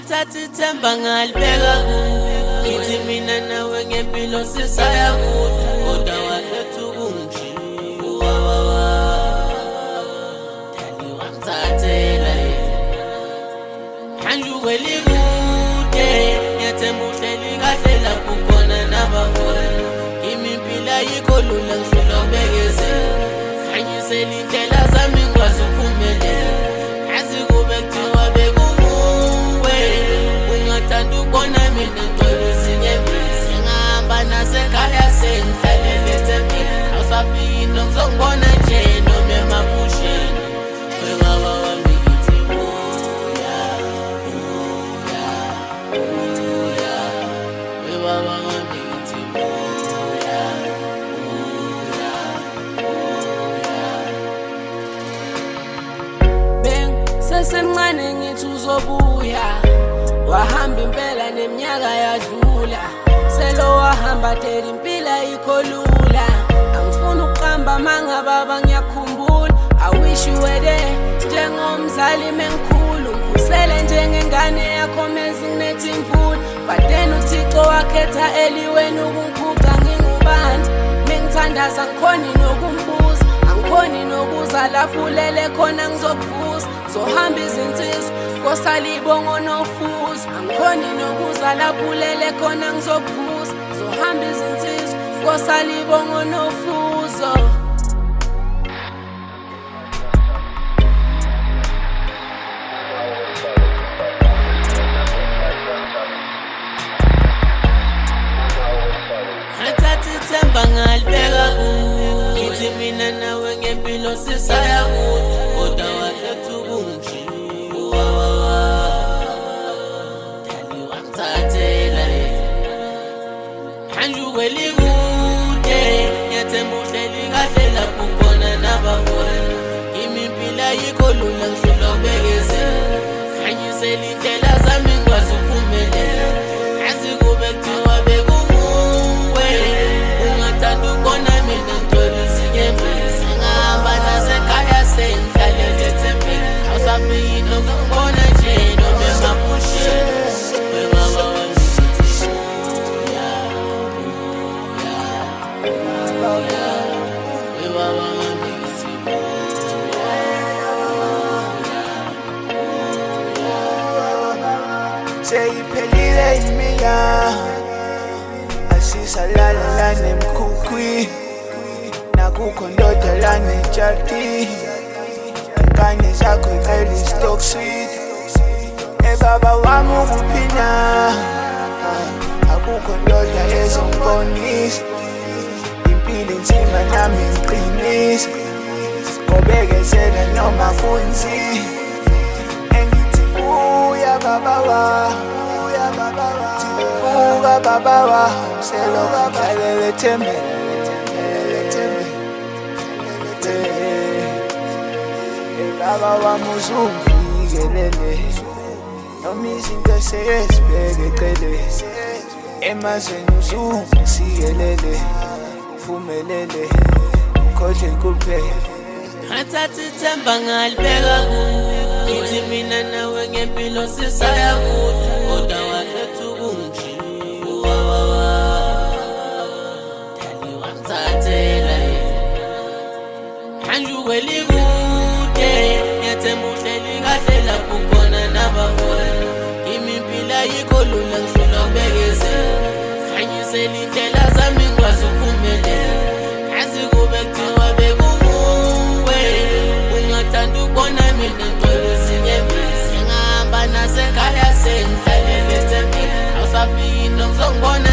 Ngathatha ithemba ngalibeka kuwe, ngithi mina nawe ngempilo sisaya kude, kodwa wakhetha ukungijika. Dali wangithathela manje ukwelikude, ngiyathemba uhleli kahle lapho khona nabafowenu. Kimi impilo ayikho lula ngifuna ukubekezela, khanyisela indlela zami ngikwazi ukuphumelela. Yazi kube kuthiwa bekukuwe, ungathanda ukubona mina ngigcwele isinyembezi. Ngihamba nasekhaya sengihlalele ethembeni, awusafiki nokuzongibona nje noma emabusheni. We baba wami ngithi buya, buya, buya. We baba wami ngithi buya, buya, buya. Sesemncane ngithi uzobuya, wahamba impela neminyaka yadlula. Selo wahamba dela impilo ayikho lula. Angifuni ukuqamba mangababa ngiyakhumbula. I wish you were there njengomzali mengikhulu, ngiphusele njengengane yakho mezi nginethi imvula. But then uThixo wakhetha eliweni ukungiphuca ngingubani. Mengithandaza ngikhoni nokumbuza, angikhoni nokuza lapho ulele khona ngizokuvusa. Zohamba izinsizwa nkosala ibongo nofuzo, angikhoni nokuza lapho ulele khona ngizokuvusa. Zohamba izinsizwa nkosala ibongo nofuzo. Ngathatha ithemba ngalibeka kuwe, ngithi mina nawe ngempilo sisaya kude, kodwa wakhetha ukungijika. Dali wangithathela manje ukwelikude, ngiyathemba uhleli kahle lapho khona nabafowenu. Kimi impilo ayikho lula ngifuna ukubekezela, khanyisela indlela zami ngikwazi ukuphumelela. Yazi kube kuthiwa bekukuwe, ungathanda ukubona mina ngigcwele isinyembezi. Ngihamba nasekhaya sengihlalele ethembeni, awusafiki nokuzongibona nje noma emabusheni. We baba wami ngithi buya, buya, buya. We baba wami ngithi buya, buya. Seyiphelile iminyaka asisalala lana emkhukhwini, nakukho ndoda lana etshadini. Inkane zakho icela i-stock sweet. Baba wami ukuphina, akukho ndoda ezongibonisa. Impilo inzima nami ngiqinisa, ngobekezela noma kunzima. Engithi buya baba wami, buya baba wami, vuka baba wami, selokhu ngihlalele ethembeni. Baba wami uzungivikelele, noma izinto sezibheke eceleni. Emazweni uzungisikelele, uvumelele ukhohle kuphela. Ngathatha ithemba ngalibeka kuwe, ngithi mina nawe ngempilo sisaya kude, kodwa wakhetha ukungijika. Dali wangithathela manje ukwelikude, ngiyathemba uhleli kahle lapho khona nabafowenu. Kimi impilo ayikho lula ngifuna ukubekezela, khanyisela indlela zami ngikwazi ukuphumelela. Yazi kube kuthiwa bekukuwe, ungathanda ukubona mina ngigcwele isinyembezi. Ngihamba nasekhaya sengihlalele ethembeni, awusafiki nokuzongibona